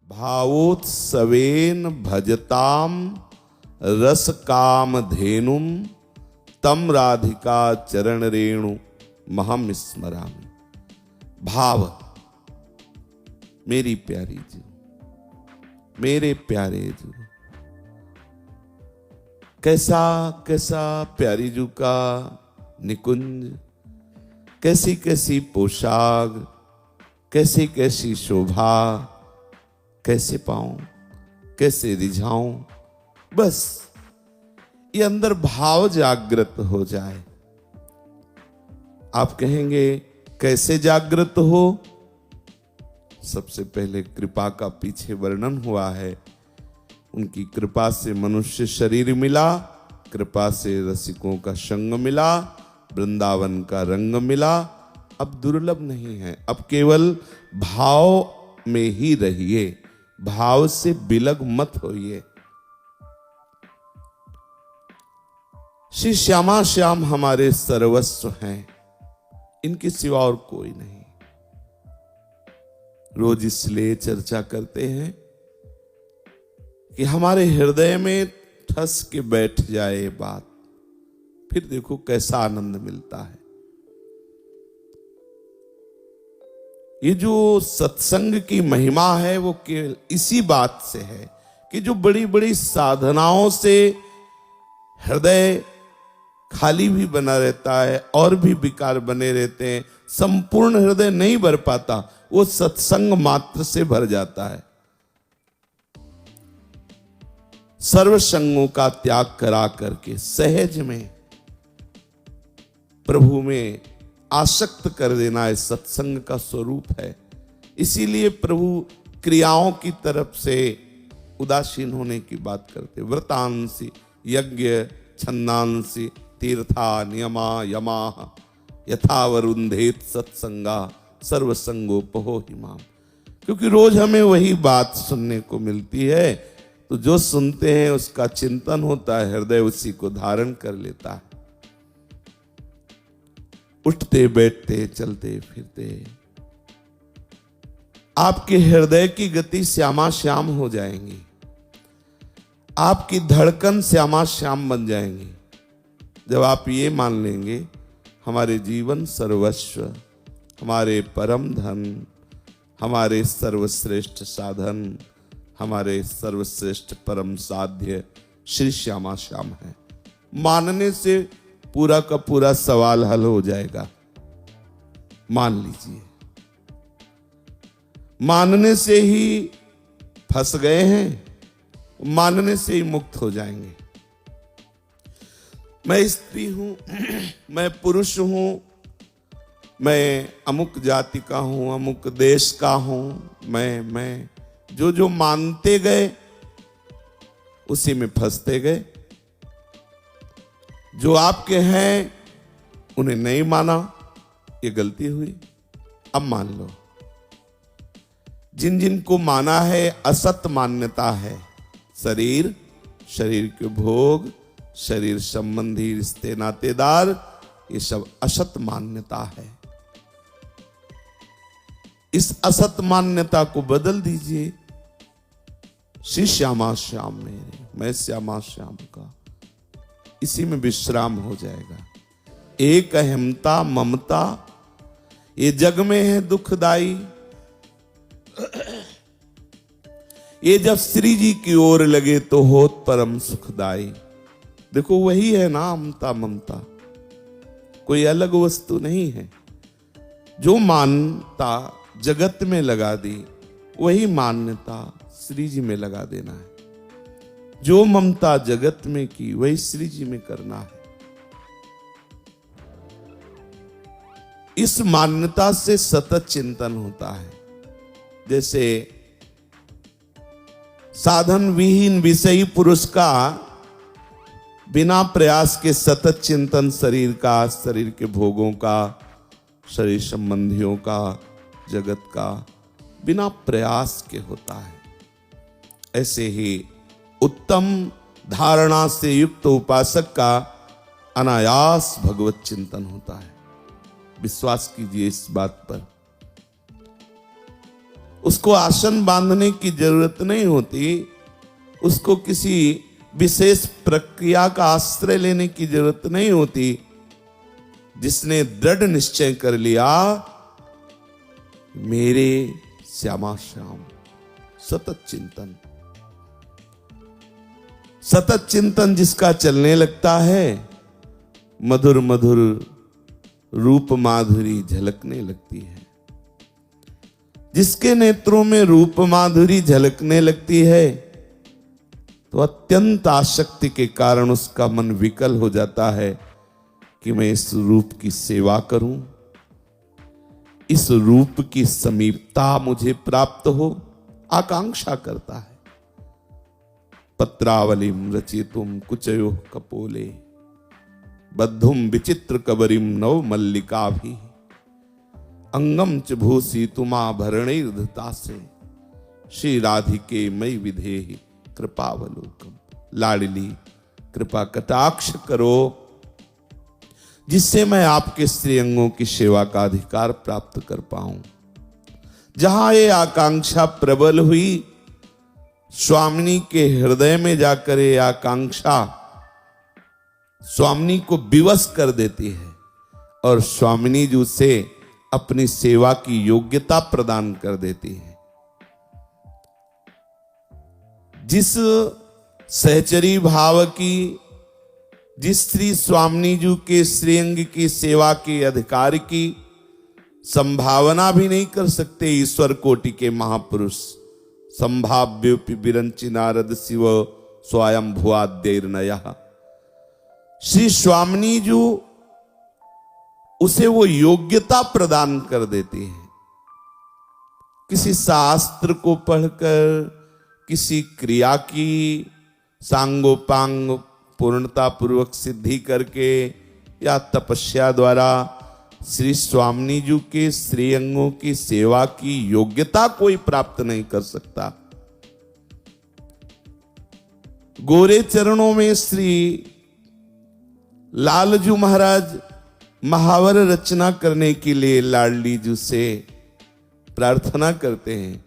भावोत्सवेन भजताम रस काम धेनुम तम राधिका चरण रेणु महम स्मरामि। भाव, मेरी प्यारी जी, मेरे प्यारे जी, कैसा कैसा प्यारी जू का निकुंज, कैसी कैसी पोशाक, कैसी कैसी शोभा, कैसे पाऊं, कैसे रिझाऊं। बस ये अंदर भाव जागृत हो जाए। आप कहेंगे कैसे जागृत हो? सबसे पहले कृपा का पीछे वर्णन हुआ है। उनकी कृपा से मनुष्य शरीर मिला, कृपा से रसिकों का संग मिला, वृंदावन का रंग मिला। अब दुर्लभ नहीं है, अब केवल भाव में ही रहिए, भाव से बिलग मत होइए। श्री श्यामा श्याम हमारे सर्वस्व हैं, इनके सिवा और कोई नहीं। रोज इसलिए चर्चा करते हैं कि हमारे हृदय में ठस के बैठ जाए ये बात, फिर देखो कैसा आनंद मिलता है। ये जो सत्संग की महिमा है वो केवल इसी बात से है कि जो बड़ी बड़ी साधनाओं से हृदय खाली भी बना रहता है और भी विकार बने रहते हैं, संपूर्ण हृदय नहीं भर पाता, वो सत्संग मात्र से भर जाता है। सर्व संगों का त्याग करा करके सहज में प्रभु में आसक्त कर देना इस सत्संग का स्वरूप है। इसीलिए प्रभु क्रियाओं की तरफ से उदासीन होने की बात करते। व्रतांसी यज्ञ छंदांसी तीर्था नियमा यमा यथा वरुंधेत सत्संगा सर्वसंगोपहो हिमाम। क्योंकि रोज हमें वही बात सुनने को मिलती है, तो जो सुनते हैं उसका चिंतन होता है, हृदय उसी को धारण कर लेता है। उठते बैठते चलते फिरते आपके हृदय की गति श्यामा श्याम हो जाएंगी, आपकी धड़कन श्यामा श्याम बन जाएंगी। जब आप ये मान लेंगे हमारे जीवन सर्वस्व, हमारे परम धन, हमारे सर्वश्रेष्ठ साधन, हमारे सर्वश्रेष्ठ परम साध्य श्री श्यामा श्याम है, मानने से पूरा का पूरा सवाल हल हो जाएगा। मान लीजिए, मानने से ही फंस गए हैं, मानने से ही मुक्त हो जाएंगे। मैं स्त्री हूं, मैं पुरुष हूं, मैं अमुक जाति का हूं, अमुक देश का हूं, मैं जो जो मानते गए उसी में फंसते गए। जो आपके हैं उन्हें नहीं माना, ये गलती हुई। अब मान लो, जिन जिन को माना है असत मान्यता है, शरीर, शरीर के भोग, शरीर संबंधी रिश्ते नातेदार, ये सब असत मान्यता है। इस असत मान्यता को बदल दीजिए। श्री श्यामा श्याम मेरे, मैं श्यामा श्याम का, इसी में विश्राम हो जाएगा। एक अहमता ममता ये जग में है दुखदाई, ये जब श्री जी की ओर लगे तो होत परम सुखदाई। देखो वही है ना अमता ममता, कोई अलग वस्तु नहीं है। जो मान्यता जगत में लगा दी, वही मान्यता श्री जी में लगा देना है। जो ममता जगत में की, वही श्री जी में करना है। इस मान्यता से सतत चिंतन होता है। जैसे साधन विहीन विषयी पुरुष का बिना प्रयास के सतत चिंतन शरीर का, शरीर के भोगों का, शरीर संबंधियों का, जगत का, बिना प्रयास के होता है। ऐसे ही उत्तम धारणा से युक्त उपासक का अनायास भगवत चिंतन होता है। विश्वास कीजिए इस बात पर। उसको आसन बांधने की जरूरत नहीं होती, उसको किसी विशेष प्रक्रिया का आश्रय लेने की जरूरत नहीं होती। जिसने दृढ़ निश्चय कर लिया, मेरे श्यामा श्याम, सतत चिंतन, सतत चिंतन जिसका चलने लगता है, मधुर मधुर रूप माधुरी झलकने लगती है। जिसके नेत्रों में रूप माधुरी झलकने लगती है, तो अत्यंत आसक्ति के कारण उसका मन विकल हो जाता है कि मैं इस रूप की सेवा करूं, इस रूप की समीपता मुझे प्राप्त हो, आकांक्षा करता है। पत्रावलिम रचितुम कुचयो कपोले, बद्धुम विचित्र कबरिम नव मल्लिका भी, अंगम च भूसी तुमाभरणैर्धता से, श्री राधिके मई विधेहि कृपावलोकम। लाडली, कृपा कटाक्ष करो, जिससे मैं आपके श्रीअंगों की सेवा का अधिकार प्राप्त कर पाऊं। जहां ये आकांक्षा प्रबल हुई, स्वामिनी के हृदय में जाकर ये आकांक्षा स्वामिनी को विवश कर देती है और स्वामिनी जी से अपनी सेवा की योग्यता प्रदान कर देती है। जिस सहचरी भाव की, जिस श्री स्वामिनी जी के श्रीअंग की सेवा के अधिकार की संभावना भी नहीं कर सकते ईश्वर कोटि के महापुरुष, संभाव्योपि विरंचि नारद शिव स्वयं भुआद्यैर्नयः। श्री स्वामिनी जी उसे वो योग्यता प्रदान कर देती है। किसी शास्त्र को पढ़कर, किसी क्रिया की सांगोपांग पूर्णता पूर्वक सिद्धि करके या तपस्या द्वारा श्री स्वामिनी जी के श्रीअंगों की सेवा की योग्यता कोई प्राप्त नहीं कर सकता। गोरे चरणों में श्री लालजू महाराज महावर रचना करने के लिए लाडली जी से प्रार्थना करते हैं,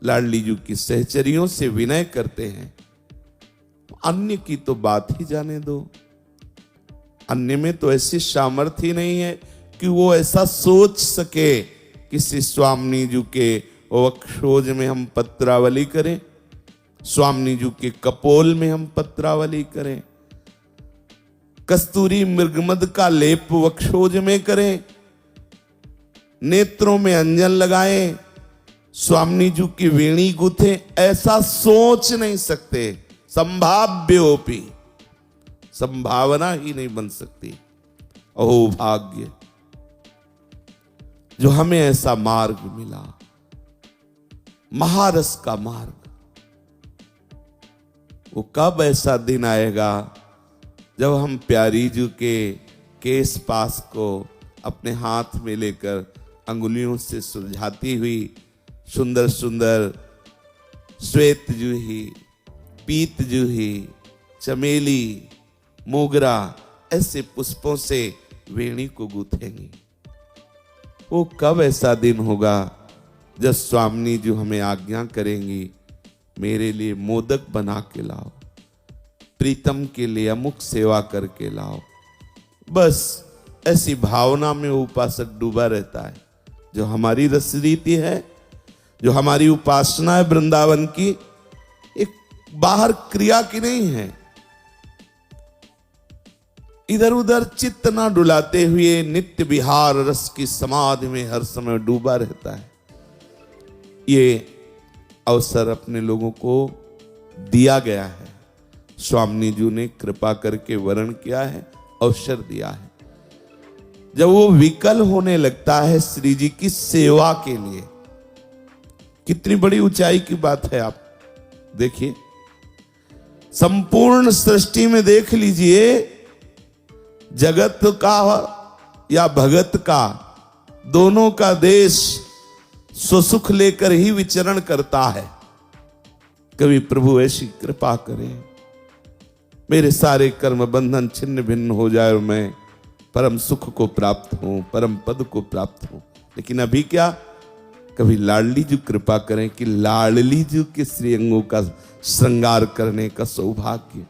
लाडली जी की सहचरियों से विनय करते हैं। अन्य की तो बात ही जाने दो, अन्य में तो ऐसी सामर्थ्य नहीं है कि वो ऐसा सोच सके कि श्री स्वामिनी जी के वक्षोज में हम पत्रावली करें, स्वामिनी जी के कपोल में हम पत्रावली करें, कस्तूरी मृगमद का लेप वक्षोज में करें, नेत्रों में अंजन लगाएं, स्वामिनी जी की वेणी गुथे, ऐसा सोच नहीं सकते। संभाव्योपि, संभावना ही नहीं बन सकती। अहो भाग्य जो हमें ऐसा मार्ग मिला, महारस का मार्ग। वो कब ऐसा दिन आएगा जब हम प्यारी जी के केस पास को अपने हाथ में लेकर अंगुलियों से सुलझाती हुई सुंदर सुंदर श्वेत जूही, पीत जूही, चमेली, मोगरा ऐसे पुष्पों से वेणी को गूंथेंगी। वो कब ऐसा दिन होगा जब स्वामिनी जी हमें आज्ञा करेंगी, मेरे लिए मोदक बना के लाओ, प्रीतम के लिए अमुक सेवा करके लाओ। बस ऐसी भावना में उपासक डूबा रहता है। जो हमारी रसरीति है, जो हमारी उपासना है वृंदावन की, एक बाहर क्रिया की नहीं है। इधर उधर चित्त ना डुलाते हुए नित्य विहार रस की समाधि में हर समय डूबा रहता है। ये अवसर अपने लोगों को दिया गया है, स्वामिनी जी ने कृपा करके वरण किया है, अवसर दिया है। जब वो विकल होने लगता है श्री जी की सेवा के लिए, कितनी बड़ी ऊंचाई की बात है। आप देखिए, संपूर्ण सृष्टि में देख लीजिए, जगत का या भगत का, दोनों का देश स्वसुख लेकर ही विचरण करता है। कभी प्रभु ऐसी कृपा करें, मेरे सारे कर्म बंधन छिन्न भिन्न हो जाए और मैं परम सुख को प्राप्त हूं, परम पद को प्राप्त हूं। लेकिन अभी क्या, कभी लाडली जी कृपा करें कि लाडली जी के श्रीअंगों का श्रृंगार करने का सौभाग्य,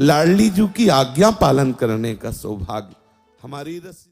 लाडली जी की आज्ञा पालन करने का सौभाग्य हमारी